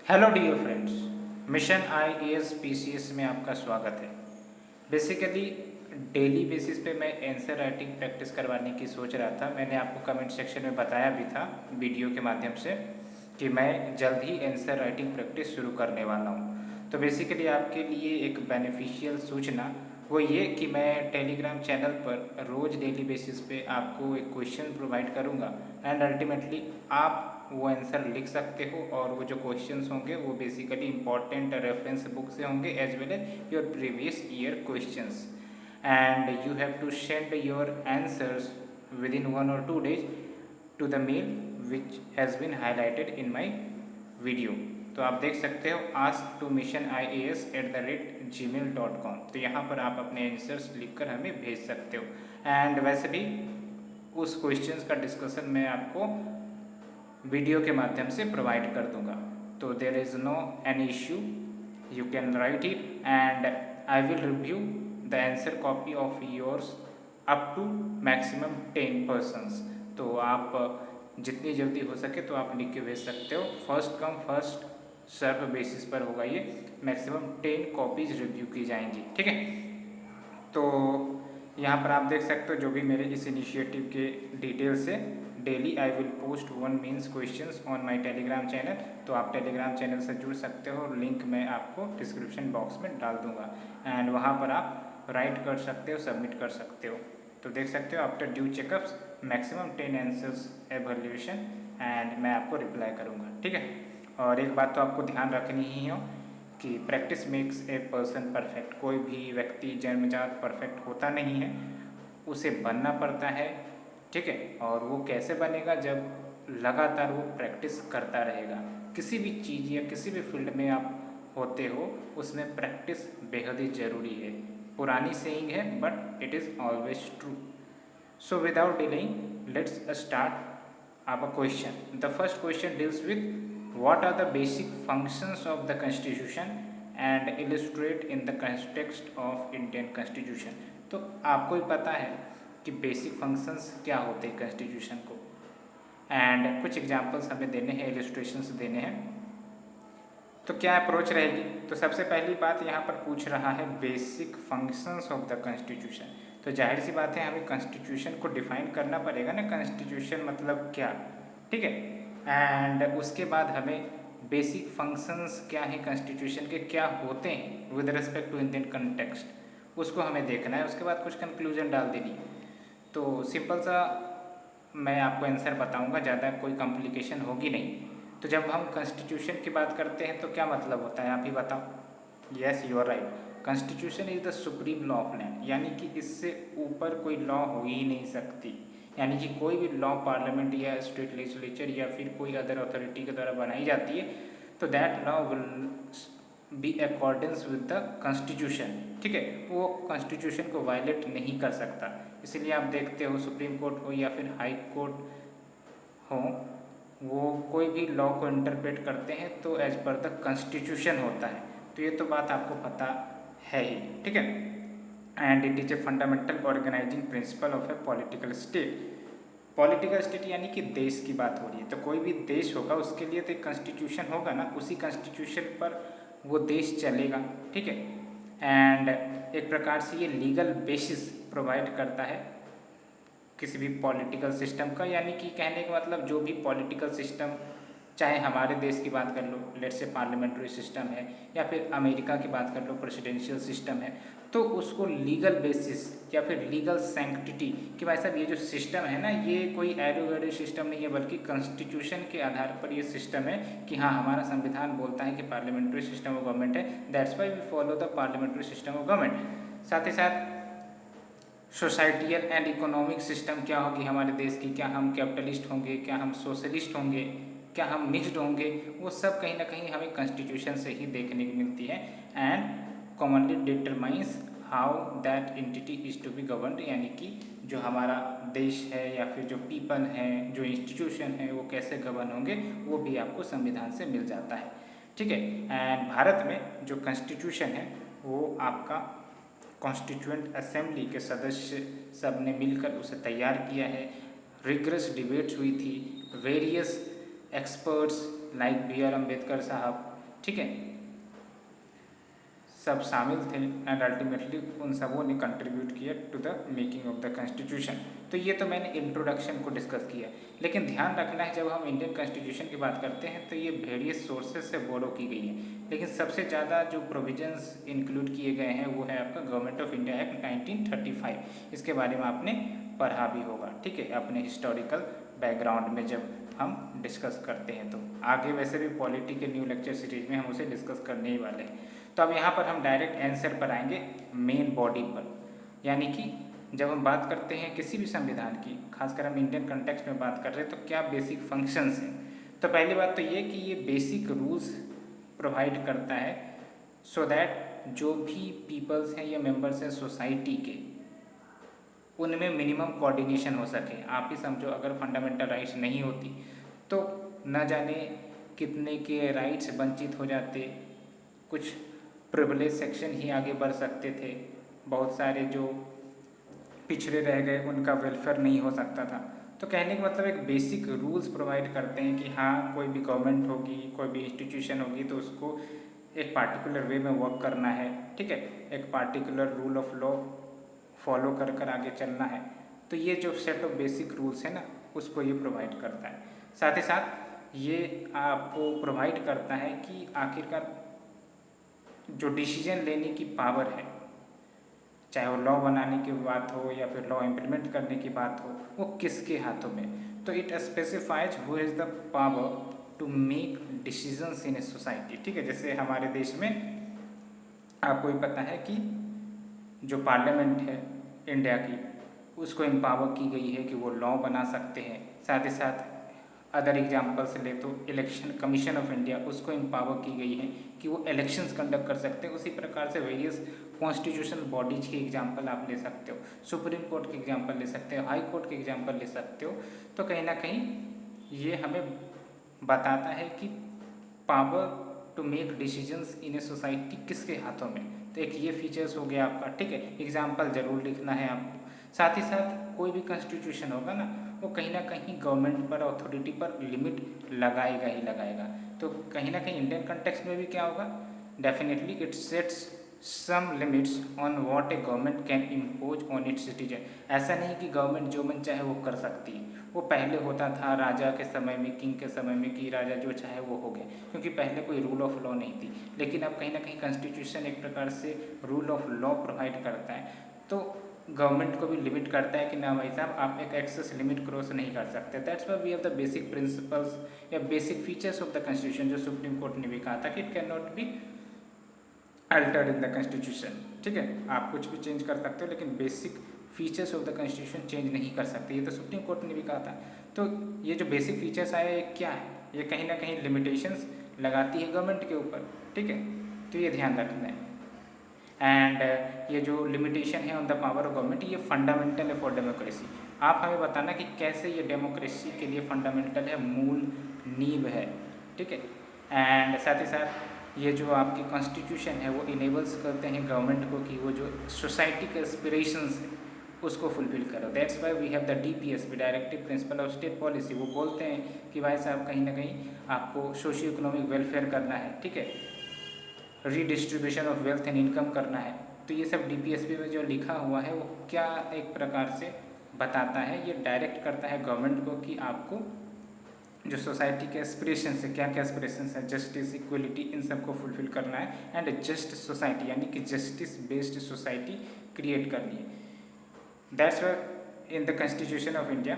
Hello dear friends, mission IAS PCS में आपका स्वागत है। बेसिकली डेली बेसिस पे मैं आंसर राइटिंग प्रैक्टिस करवाने की सोच रहा था। मैंने आपको कमेंट सेक्शन में बताया भी था वीडियो के माध्यम से कि मैं जल्द ही आंसर राइटिंग प्रैक्टिस शुरू करने वाला हूँ। तो बेसिकली आपके लिए एक बेनिफिशियल सूचना वो ये कि मैं टेलीग्राम चैनल पर रोज़ डेली बेसिस पे आपको एक क्वेश्चन प्रोवाइड करूँगा एंड अल्टीमेटली आप वो आंसर लिख सकते हो और वो जो क्वेश्चंस होंगे वो बेसिकली इंपॉर्टेंट रेफरेंस बुक से होंगे as well as your previous year questions and you have to send your answers within 1 or 2 days to the mail which has been highlighted in my video. तो आप देख सकते हो ask2missionias@gmail.com। तो यहाँ पर आप अपने आंसर्स लिखकर हमें भेज सकते हो एंड वैसे भी उस क्वेश्चंस का डिस्कशन मैं आपको वीडियो के माध्यम से प्रोवाइड कर दूंगा। तो there is no any issue, you can write it and I will review the answer copy of yours up to maximum 10 persons. तो आप जितनी जल्दी हो सके तो आप लिख के भेज सकते हो। First come first serve basis पर होगा ये। मैक्सिमम 10 कॉपीज़ रिव्यू की जाएंगी, ठीक है। तो यहाँ पर आप देख सकते हो जो भी मेरे इस इनिशिएटिव के डिटेल्स है। Daily I will post 1 mains questions on my Telegram channel. तो आप टेलीग्राम चैनल से जुड़ सकते हो, लिंक मैं आपको डिस्क्रिप्शन बॉक्स में डाल दूंगा एंड वहाँ पर आप राइट कर सकते हो, सबमिट कर सकते हो। तो देख सकते हो after due checkups maximum 10 answers evaluation and मैं आपको रिप्लाई करूँगा, ठीक है। और एक बात तो आपको ध्यान रखनी ही हो कि practice makes a person perfect. कोई भी व्यक्ति जन्मजात परफेक्ट होता नहीं है, उसे बनना पड़ता है, ठीक है। और वो कैसे बनेगा, जब लगातार वो प्रैक्टिस करता रहेगा। किसी भी चीज़ या किसी भी फील्ड में आप होते हो उसमें प्रैक्टिस बेहद ही ज़रूरी है। पुरानी सेइंग है but it is always true. So without delaying let's start our question. The first question deals with what are the basic functions of the constitution and illustrate in the context of Indian constitution. तो आपको ही पता है कि basic functions क्या होते हैं constitution को and कुछ एग्जांपल्स हमें देने हैं, इलस्ट्रेशंस देने हैं। तो क्या अप्रोच रहेगी? तो सबसे पहली बात यहाँ पर पूछ रहा है basic functions of the constitution. तो जाहिर सी बात है हमें कॉन्स्टिट्यूशन को डिफाइन करना पड़ेगा ना, कॉन्स्टिट्यूशन मतलब क्या, ठीक है। एंड उसके बाद हमें बेसिक फंक्शंस क्या है कॉन्स्टिट्यूशन के, क्या होते हैं with respect to Indian context, उसको हमें देखना है। उसके बाद कुछ कंक्लूजन डाल देनी है। तो सिंपल सा मैं आपको आंसर बताऊंगा, ज़्यादा कोई कॉम्प्लिकेशन होगी नहीं। तो जब हम कॉन्स्टिट्यूशन की बात करते हैं तो क्या मतलब होता है, आप ही बताओ। Yes you are right, constitution is the supreme law of land, यानी कि इससे ऊपर कोई लॉ हो ही नहीं सकती। यानी कि कोई भी लॉ पार्लियामेंट या स्टेट लेजिस्लेचर या फिर कोई अदर अथॉरिटी के द्वारा बनाई जाती है तो that law will be accordance with the constitution, ठीक है। वो कॉन्स्टिट्यूशन को वायलेट नहीं कर सकता। इसीलिए आप देखते हो सुप्रीम कोर्ट हो या फिर हाई कोर्ट हो, वो कोई भी लॉ को इंटरप्रेट करते हैं तो एज पर द कॉन्स्टिट्यूशन होता है। तो ये तो बात आपको पता है ही, ठीक है। And it is a fundamental organizing principle of a political state. Political state यानी कि देश की बात हो रही है, तो कोई भी देश होगा उसके लिए तो एक कॉन्स्टिट्यूशन होगा ना, उसी कॉन्स्टिट्यूशन पर वो देश चलेगा, ठीक है। एंड एक प्रकार से ये लीगल बेसिस प्रोवाइड करता है किसी भी पॉलिटिकल सिस्टम का। यानी कि कहने का मतलब जो भी पॉलिटिकल सिस्टम, चाहे हमारे देश की बात कर लो, लेट्स से पार्लियामेंट्री सिस्टम है, या फिर अमेरिका की बात कर लो प्रेसिडेंशियल सिस्टम है, तो उसको लीगल बेसिस या फिर लीगल सैंक्टिटी कि भाई साहब ये जो सिस्टम है ना, ये कोई एडोवेडो सिस्टम नहीं है बल्कि कॉन्स्टिट्यूशन के आधार पर ये सिस्टम है कि हाँ हमारा संविधान बोलता है कि पार्लियामेंट्री सिस्टम ऑफ गवर्नमेंट है, that's why we follow the parliamentary system of government. साथ ही साथ सोसाइटियल एंड इकोनॉमिक सिस्टम क्या होगी हमारे देश की, क्या हम कैपिटलिस्ट होंगे, क्या हम सोशलिस्ट होंगे, क्या हम मिक्स्ड होंगे, वो सब कहीं ना कहीं हमें कॉन्स्टिट्यूशन से ही देखने को मिलती है। And commonly determines how that entity is to be governed, यानी कि जो हमारा देश है या फिर जो पीपल है, जो इंस्टीट्यूशन है, वो कैसे गवर्न होंगे वो भी आपको संविधान से मिल जाता है, ठीक है। एंड भारत में जो कॉन्स्टिट्यूशन है वो आपका कॉन्स्टिट्यूएंट असेंबली के सदस्य सब ने मिलकर उसे तैयार किया है। रिग्रेस डिबेट्स हुई थी, various experts like BR Ambedkar साहब ठीक है, सब शामिल थे एंड अल्टीमेटली उन सबों ने कंट्रीब्यूट किया to the making of the constitution. तो ये तो मैंने इंट्रोडक्शन को डिस्कस किया, लेकिन ध्यान रखना है जब हम इंडियन कॉन्स्टिट्यूशन की बात करते हैं तो ये वेरियस सोर्सेज से बोरो की गई है, लेकिन सबसे ज़्यादा जो प्रोविजंस इंक्लूड किए गए हैं वो है आपका गवर्नमेंट ऑफ इंडिया एक्ट 1935। इसके बारे में आपने पढ़ा भी होगा, ठीक है, अपने हिस्टोरिकल बैकग्राउंड में जब हम डिस्कस करते हैं। तो आगे वैसे भी पॉलिटी के न्यू लेक्चर सीरीज में हम उसे डिस्कस करने ही वाले हैं। तो अब यहाँ पर हम डायरेक्ट आंसर पर आएंगे मेन बॉडी पर, यानी कि जब हम बात करते हैं किसी भी संविधान की, खासकर हम इंडियन कंटेक्स्ट में बात कर रहे हैं, तो क्या बेसिक फंक्शंस हैं। तो पहली बात तो ये कि ये बेसिक रूल्स प्रोवाइड करता है सो दैट जो भी पीपल्स हैं या मेंबर्स हैं सोसाइटी के, उनमें मिनिमम कोऑर्डिनेशन हो सके। आप ही समझो अगर फंडामेंटल राइट्स नहीं होती तो न जाने कितने के राइट्स वंचित हो जाते, कुछ प्रिविलेज सेक्शन ही आगे बढ़ सकते थे, बहुत सारे जो पिछड़े रह गए उनका वेलफेयर नहीं हो सकता था। तो कहने का मतलब एक बेसिक रूल्स प्रोवाइड करते हैं कि हाँ, कोई भी गवर्नमेंट होगी, कोई भी इंस्टीट्यूशन होगी तो उसको एक पार्टिकुलर वे में वर्क करना है, ठीक है, एक particular rule of law follow कर कर आगे चलना है। तो ये जो सेट ऑफ बेसिक रूल्स है ना, उसको ये प्रोवाइड करता है। साथ ही साथ ये आपको प्रोवाइड करता है कि आखिरकार जो डिसीजन लेने की पावर है, चाहे वो लॉ बनाने की बात हो या फिर लॉ इम्प्लीमेंट करने की बात हो, वो किसके हाथों में। तो it specifies who is the power to make decisions in a society, ठीक है। जैसे हमारे देश में आपको भी पता है कि जो पार्लियामेंट है इंडिया की, उसको एम्पावर की गई है कि वो लॉ बना सकते हैं। साथ ही साथ अदर एग्जाम्पल्स ले तो इलेक्शन कमीशन ऑफ इंडिया, उसको एम्पावर की गई है कि वो इलेक्शंस कंडक्ट कर सकते हैं। उसी प्रकार से वेरियस कॉन्स्टिट्यूशनल बॉडीज की एग्जांपल आप ले सकते हो, सुप्रीम कोर्ट की एग्जांपल ले सकते हो, हाई कोर्ट की एग्जांपल ले सकते हो। तो कहीं ना कहीं ये हमें बताता है कि power to make decisions in a society किसके हाथों में। तो एक ये फीचर्स हो गया आपका, ठीक है। एग्जाम्पल जरूर लिखना है आपको। साथ ही साथ कोई भी कॉन्स्टिट्यूशन होगा ना, वो कहीं ना कहीं गवर्नमेंट पर, अथॉरिटी पर लिमिट लगाएगा ही लगाएगा। तो कहीं ना कहीं इंडियन कंटेक्स्ट में भी क्या होगा, definitely it sets some limits on what a government can impose on its citizen. ऐसा नहीं कि गवर्नमेंट जो मन चाहे वो कर सकती है। वो पहले होता था राजा के समय में, किंग के समय में, कि राजा जो चाहे वो हो गए, क्योंकि पहले कोई रूल ऑफ लॉ नहीं थी। लेकिन अब कहीं ना कहीं कॉन्स्टिट्यूशन एक प्रकार से रूल ऑफ लॉ प्रोवाइड करता है, तो गवर्नमेंट को भी लिमिट करता है कि ना भाई साहब, आप एक एक्सेस लिमिट क्रॉस नहीं कर सकते। That's why we have the basic principles या basic features of the constitution, जो सुप्रीम कोर्ट ने भी कहा था कि it can not be altered in the constitution, ठीक है। आप कुछ भी चेंज कर सकते हो लेकिन basic features of the constitution change नहीं कर सकते। ये तो सुप्रीम कोर्ट ने भी कहा था। तो ये जो बेसिक फीचर्स आए ये क्या है, ये कहीं ना कहीं लिमिटेशंस लगाती है गवर्नमेंट के ऊपर, ठीक है। तो ये ध्यान रखना है। एंड ये जो लिमिटेशन है on the power of government, ये फंडामेंटल है फॉर डेमोक्रेसी। आप हमें बताना कि कैसे ये डेमोक्रेसी के लिए फंडामेंटल है, मूल नींव है, ठीक है। एंड साथ ही साथ ये जो आपकी कॉन्स्टिट्यूशन है वो इनेबल्स करते हैं गवर्नमेंट को कि वो जो सोसाइटी के एस्पिरेशंस है उसको फुलफिल करो। That's why we have the DPSP, directive principle of state policy. वो बोलते हैं कि भाई साहब कहीं ना कहीं आपको सोशियो इकोनॉमिक वेलफेयर करना है, ठीक है, redistribution of wealth and income करना है। तो ये सब DPSP में जो लिखा हुआ है वो क्या एक प्रकार से बताता है, ये डायरेक्ट करता है गवर्नमेंट को कि आपको जो सोसाइटी के एस्पिरेशंस है, क्या क्या एस्पिरेशंस है, जस्टिस, इक्वलिटी, इन सबको फुलफिल करना है। एंड जस्ट सोसाइटी, यानी कि जस्टिस बेस्ड सोसाइटी क्रिएट करनी है। That's Y in the constitution of India,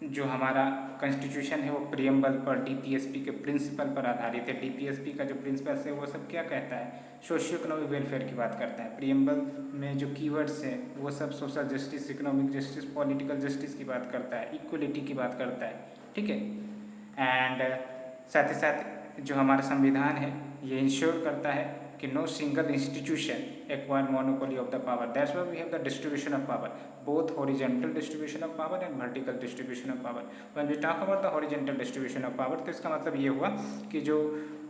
जो हमारा कॉन्स्टिट्यूशन है वो प्रियम्बल पर DPSP के प्रिंसिपल पर आधारित है। DPSP का जो प्रिंसिपल है वो सब क्या कहता है, सोशियो इकोनॉमिक वेलफेयर की बात करता है। प्रियम्बल में जो कीवर्ड्स हैं वो सब social justice, economic justice, political justice की बात करता है, इक्वलिटी की बात करता है, ठीक है। एंड साथ ही साथ जो हमारा संविधान है ये इंश्योर करता है कि no single institution acquire monopoly of the power. That's why we have the distribution of power, both horizontal distribution of power and vertical distribution of power. When we talk about the horizontal distribution of power, तो इसका मतलब ये हुआ कि जो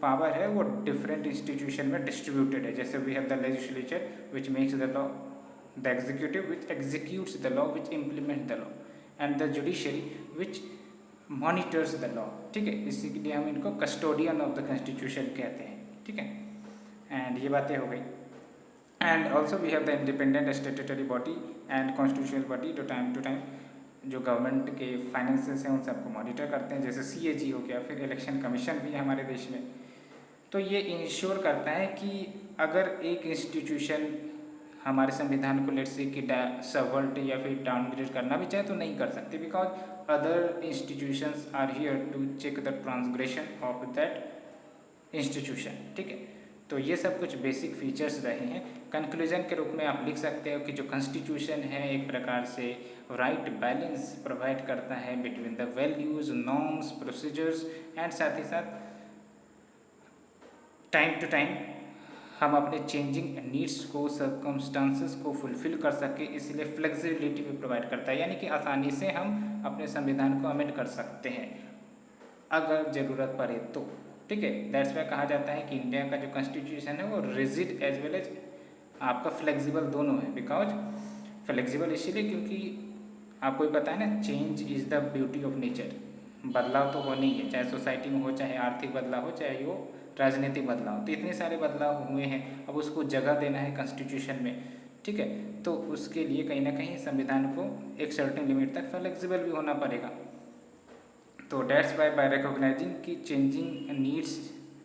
power है वो different institution में डिस्ट्रीब्यूटेड है। जैसे we have the legislature which makes the law, the executive which executes the law, which implement the law, and the judiciary which monitors the law, ठीक है, इसी के लिए हम इनको कस्टोडियन ऑफ द कॉन्स्टिट्यूशन कहते हैं, ठीक है। एंड ये बातें हो गई। And also we have the independent statutory body and constitutional body जो टाइम टू टाइम जो गवर्नमेंट के फाइनेंसेस हैं उन सबको मॉनिटर करते हैं, जैसे CAG हो गया, फिर इलेक्शन कमीशन भी है हमारे देश में। तो ये इंश्योर करता है कि अगर एक इंस्टीट्यूशन हमारे संविधान को लेट से कि सबवर्ट या फिर डाउनग्रेड करना भी चाहे तो नहीं कर सकते, because other institutions are here to check the transgression of that institution, ठीक है। तो ये सब कुछ बेसिक फीचर्स रहे हैं। कंक्लूजन के रूप में आप लिख सकते हो कि जो कॉन्स्टिट्यूशन है एक प्रकार से राइट बैलेंस प्रोवाइड करता है between the values, norms, procedures and साथ ही साथ टाइम टू टाइम हम अपने चेंजिंग नीड्स को, सर्कमस्टांसेस को फुलफिल कर सके, इसलिए फ्लेक्सिबिलिटी भी प्रोवाइड करता है, यानी कि आसानी से हम अपने संविधान को अमेंड कर सकते हैं अगर ज़रूरत पड़े तो, ठीक है। दैट्स वाई कहा जाता है कि इंडिया का जो कॉन्स्टिट्यूशन है वो रिजिड एज वेल एज आपका फ्लेक्सिबल दोनों है। बिकॉज फ्लेक्सिबल इसीलिए क्योंकि आपको ही पता है ना, change is the beauty of nature. बदलाव तो होना ही है, चाहे सोसाइटी में हो, चाहे आर्थिक बदलाव हो, चाहे वो राजनीतिक बदलाव, तो इतने सारे बदलाव हुए हैं, अब उसको जगह देना है कॉन्स्टिट्यूशन में, ठीक है। तो उसके लिए कहीं ना कहीं संविधान को एक सर्टेन लिमिट तक फ्लेक्सिबल भी होना पड़ेगा। तो डेट्स बाय रिकॉग्नाइजिंग कि चेंजिंग नीड्स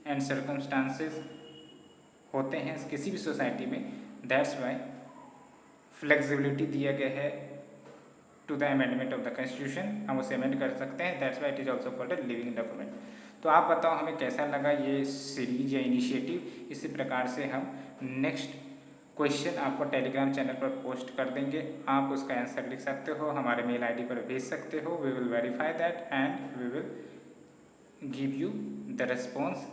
एंड सर्कमस्टांसेस होते हैं किसी भी सोसाइटी में, दैट्स वाई फ्लेक्सिबिलिटी दिया गया है to the amendment of the constitution, हम उसे अमेंड कर सकते हैं। That's why it is also called a living document. तो आप बताओ हमें कैसा लगा ये सीरीज या इनिशिएटिव। इसी प्रकार से हम नेक्स्ट क्वेश्चन आपको टेलीग्राम चैनल पर पोस्ट कर देंगे, आप उसका आंसर लिख सकते हो, हमारे मेल आईडी पर भेज सकते हो। We will verify that and we will give you the response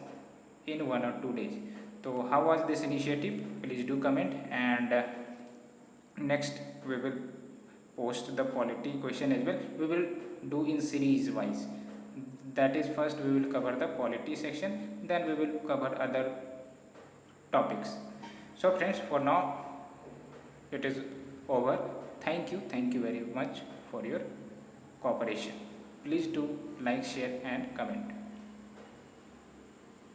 in 1 or 2 days. So how was this initiative? Please do comment, and next we will post the polity question as well. We will do in series wise. That is, first we will cover the polity section, then we will cover other topics. So friends, for now it is over. Thank you very much for your cooperation. Please do like, share and comment.